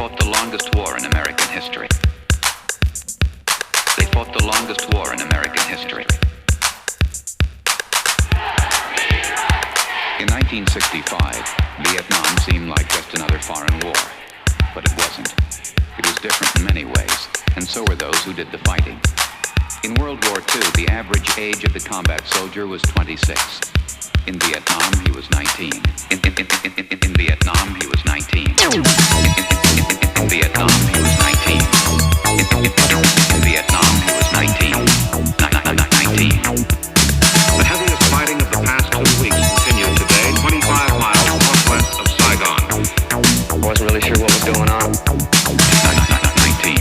fought the longest war in American history. They fought the longest war in American history. In 1965, Vietnam seemed like just another foreign war, but it wasn't. It was different in many ways, and so were those who did the fighting. In World War II, the average age of the combat soldier was 26. In Vietnam, he was 19. In Vietnam, he was 19. In Vietnam, he was 19. In Vietnam, he was 19. 19. The heaviest fighting of the past 2 weeks continued today, 25 miles northwest of Saigon. I wasn't really sure what was going on. 19.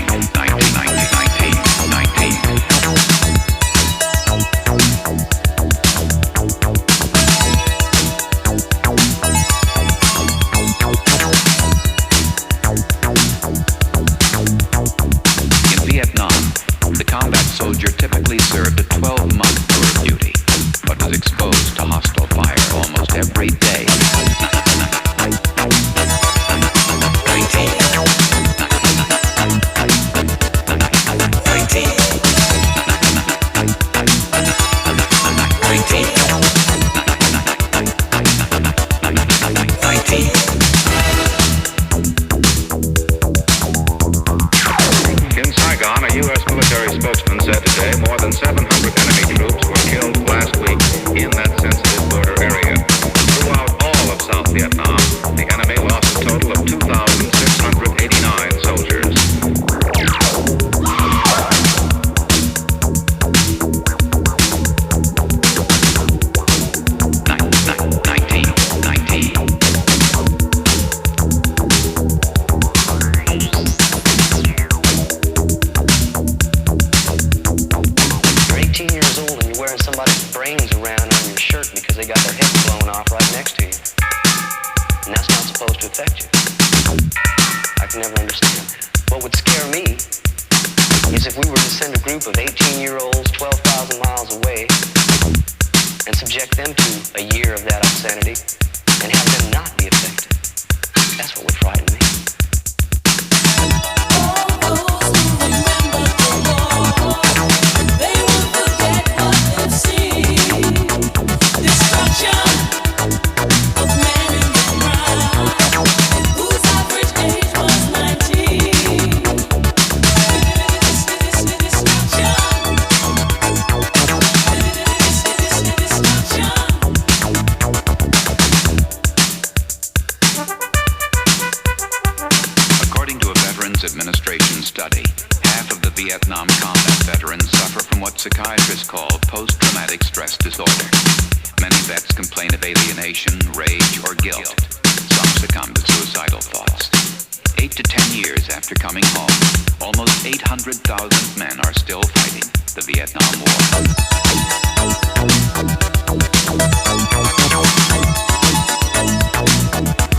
In Vietnam, the combat soldier typically served a 12-month tour of duty, but was exposed to hostile fire almost every day. 19. In Saigon, a U.S. military spokesman said today more than 700 enemy troops were killed last week in that sensitive border area. Throughout all of South Vietnam, the enemy lost a total of 2,689 soldiers. Of 18-year-olds 12,000 miles away and subject them to a year of that obscenity and have them not be affected. That's what would frighten me. Administration study, half of the Vietnam combat veterans suffer from what psychiatrists call post-traumatic stress disorder. Many vets complain of alienation, rage, or guilt. Some succumb to suicidal thoughts. 8 to 10 years after coming home, almost 800,000 men are still fighting the Vietnam War.